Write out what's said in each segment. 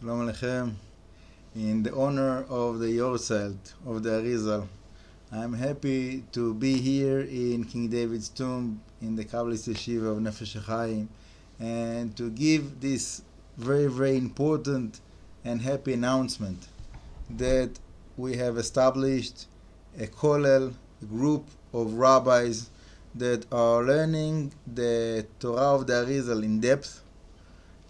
Shalom Aleichem. In the honor of the Yorzeit of the Arizal, I'm happy to be here in King David's tomb in the Kabbalist Yeshiva of Nefesh HaChaim and to give this very, very important and happy announcement that we have established a kollel, a group of rabbis that are learning the Torah of the Arizal in depth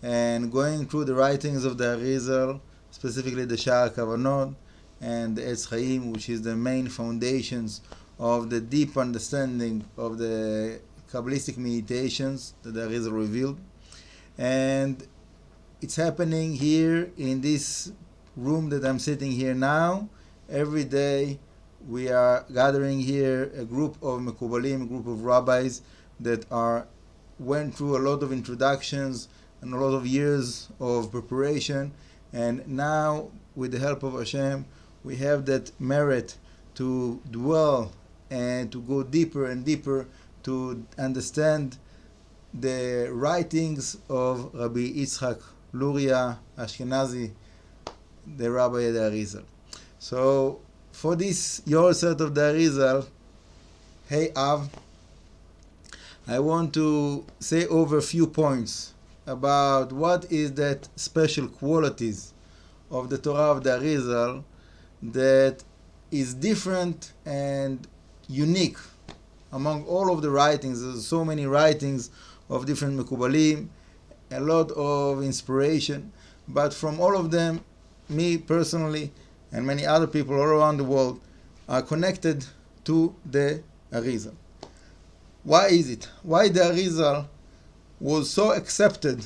and going through the writings of the Arizal, specifically the Sha'ar HaKavanot and the Etz Chaim, which is the main foundations of the deep understanding of the Kabbalistic meditations that the Arizal revealed. And it's happening here in this room that I'm sitting here now. Every day we are gathering here a group of Mekubalim, a group of rabbis that went through a lot of introductions and a lot of years of preparation, and now with the help of Hashem we have that merit to dwell and to go deeper and deeper to understand the writings of Rabbi Yitzchak Luria Ashkenazi, the Rabbi of the Arizal. So for this Yorzeit of the Arizal, Hey Av, I want to say over a few points about what is that special qualities of the Torah of the Arizal that is different and unique among all of the writings. There's so many writings of different Mekubalim, a lot of inspiration, but from all of them, me personally and many other people all around the world are connected to the Arizal. Why is it? Why the Arizal was so accepted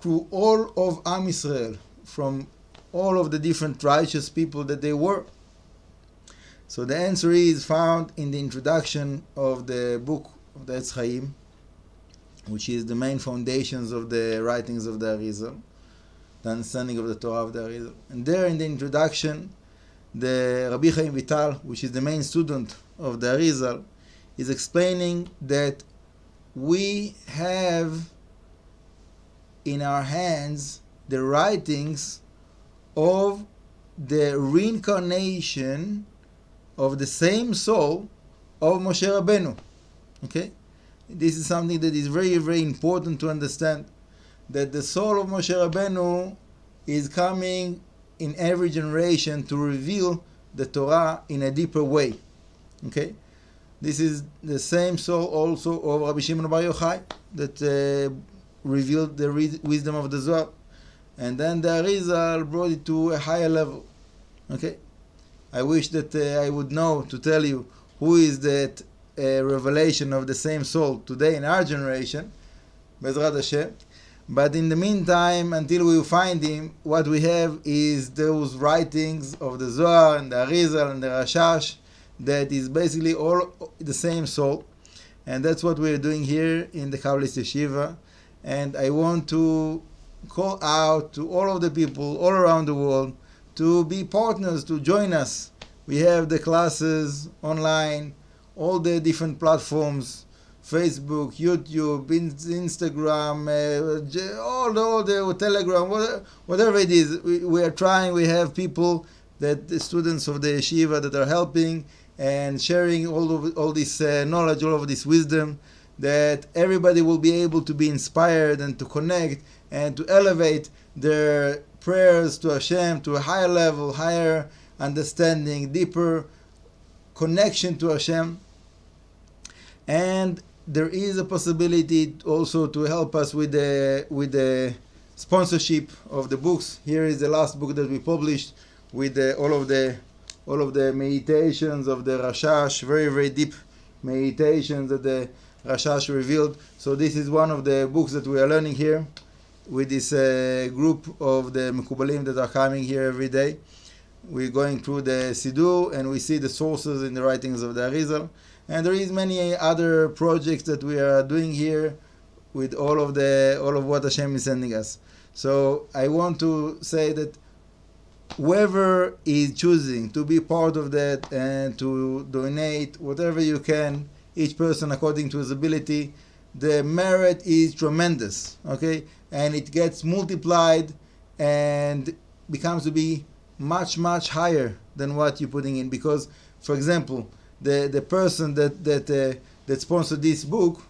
through all of Am Yisrael, from all of the different righteous people that they were? So the answer is found in the introduction of the book of the Etz Chaim, which is the main foundations of the writings of the Arizal, the understanding of the Torah of the Arizal. And there in the introduction, the Rabbi Chaim Vital, which is the main student of the Arizal, is explaining that we have in our hands the writings of the reincarnation of the same soul of Moshe Rabbeinu. Okay? This is something that is very, very important to understand, that the soul of Moshe Rabbeinu is coming in every generation to reveal the Torah in a deeper way. Okay? This is the same soul also of Rabbi Shimon Bar Yochai that revealed the wisdom of the Zohar. And then the Arizal brought it to a higher level. Okay? I wish that I would know to tell you who is that revelation of the same soul today in our generation, Bezrat Hashem. But in the meantime, until we find him, what we have is those writings of the Zohar and the Arizal and the Rashash, that is basically all the same soul. And that's what we're doing here in the Kabbalist Yeshiva. And I want to call out to all of the people all around the world to be partners, to join us. We have the classes online, all the different platforms, Facebook, YouTube, Instagram, all the Telegram, whatever it is. We are trying. We have people, that the students of the yeshiva, that are helping and sharing all this knowledge, all of this wisdom, that everybody will be able to be inspired and to connect and to elevate their prayers to Hashem to a higher level, higher understanding, deeper connection to Hashem. And there is a possibility also to help us with the sponsorship of the books. Here is the last book that we published with all of the meditations of the Rashash, very, very deep meditations that the Rashash revealed. So this is one of the books that we are learning here with this group of the Mekubalim that are coming here every day. We're going through the Siddur and we see the sources in the writings of the Arizal. And there is many other projects that we are doing here with all of what Hashem is sending us. So I want to say that whoever is choosing to be part of that and to donate whatever you can, each person according to his ability, the merit is tremendous, okay? And it gets multiplied and becomes to be much, much higher than what you're putting in. Because, for example, the person that sponsored this book,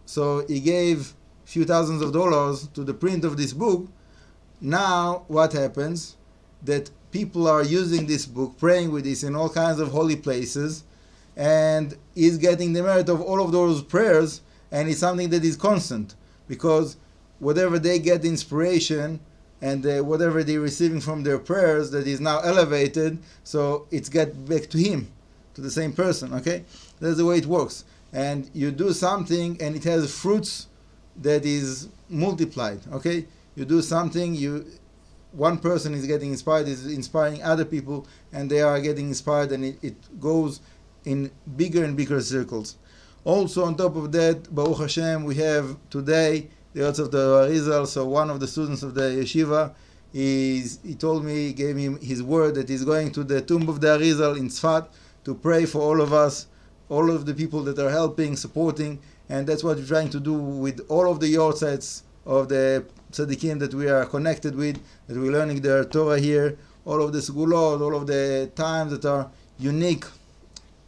so he gave a few thousands of dollars to the print of this book. Now what happens? That people are using this book, praying with this in all kinds of holy places, and he's getting the merit of all of those prayers, and it's something that is constant, because whatever they get inspiration and whatever they're receiving from their prayers, that is now elevated, so it's get back to him, to the same person. Okay, that's the way it works. And you do something and it has fruits that is multiplied. Okay, you do something, one person is getting inspired, is inspiring other people, and they are getting inspired, and it goes in bigger and bigger circles. Also, on top of that, Baruch Hashem, we have today the Yotz of the Arizal. So one of the students of the yeshiva, he told me, he gave me his word that he's going to the tomb of the Arizal in Tzfat to pray for all of us, all of the people that are helping, supporting, and that's what we're trying to do with all of the yortzeits of the tzaddikim that we are connected with, that we're learning their Torah here, all of the segulot, all of the times that are unique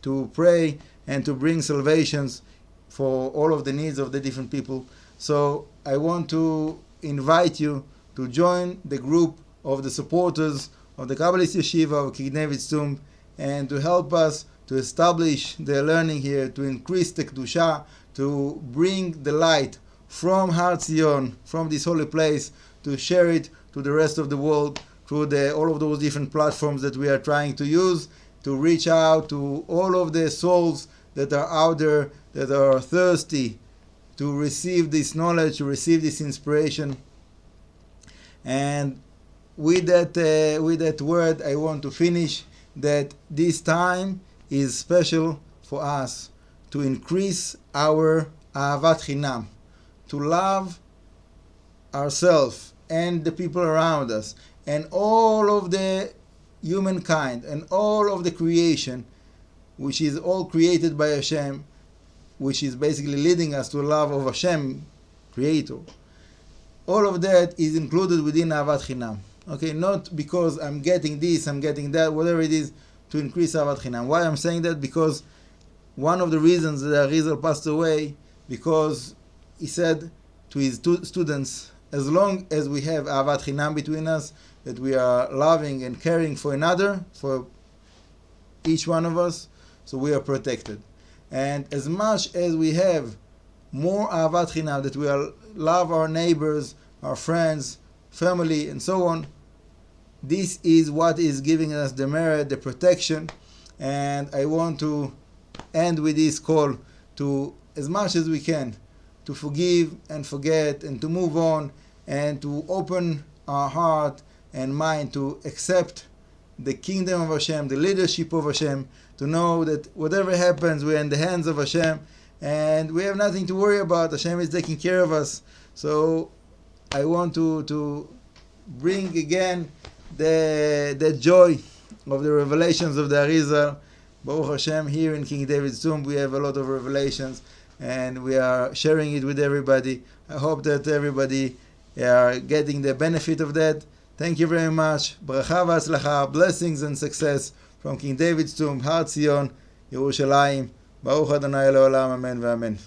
to pray and to bring salvations for all of the needs of the different people. So I want to invite you to join the group of the supporters of the Kabbalist Yeshiva of King David's Tomb, and to help us to establish the learning here, to increase the Kedusha, to bring the light from Har Zion, from this holy place, to share it to the rest of the world through all of those different platforms that we are trying to use, to reach out to all of the souls that are out there, that are thirsty to receive this knowledge, to receive this inspiration. And with that word, I want to finish that this time is special for us to increase our Ahavat Chinam, to love ourselves and the people around us and all of the humankind and all of the creation, which is all created by Hashem, which is basically leading us to love of Hashem, Creator. All of that is included within Ahavat Chinam. Okay, not because I'm getting this, I'm getting that, whatever it is, to increase Ahavat Chinam. Why I'm saying that? Because one of the reasons that Arizal passed away, because he said to his students, as long as we have Ahavat Chinam between us, that we are loving and caring for another, for each one of us, so we are protected. And as much as we have more Ahavat Chinam, that we love our neighbors, our friends, family, and so on, this is what is giving us the merit, the protection. And I want to end with this call to, as much as we can, to forgive and forget and to move on and to open our heart and mind to accept the kingdom of Hashem, the leadership of Hashem, to know that whatever happens, we're in the hands of Hashem and we have nothing to worry about. Hashem is taking care of us. So I want to bring again the joy of the revelations of the Arizal. Baruch Hashem, here in King David's Tomb we have a lot of revelations and we are sharing it with everybody. I hope that everybody are getting the benefit of that. Thank you very much. Bracha v'atzlacha, blessings and success from King David's Tomb, Har Zion, Yerushalayim. Baruch Adonai Le'olam, Amen v'Amen.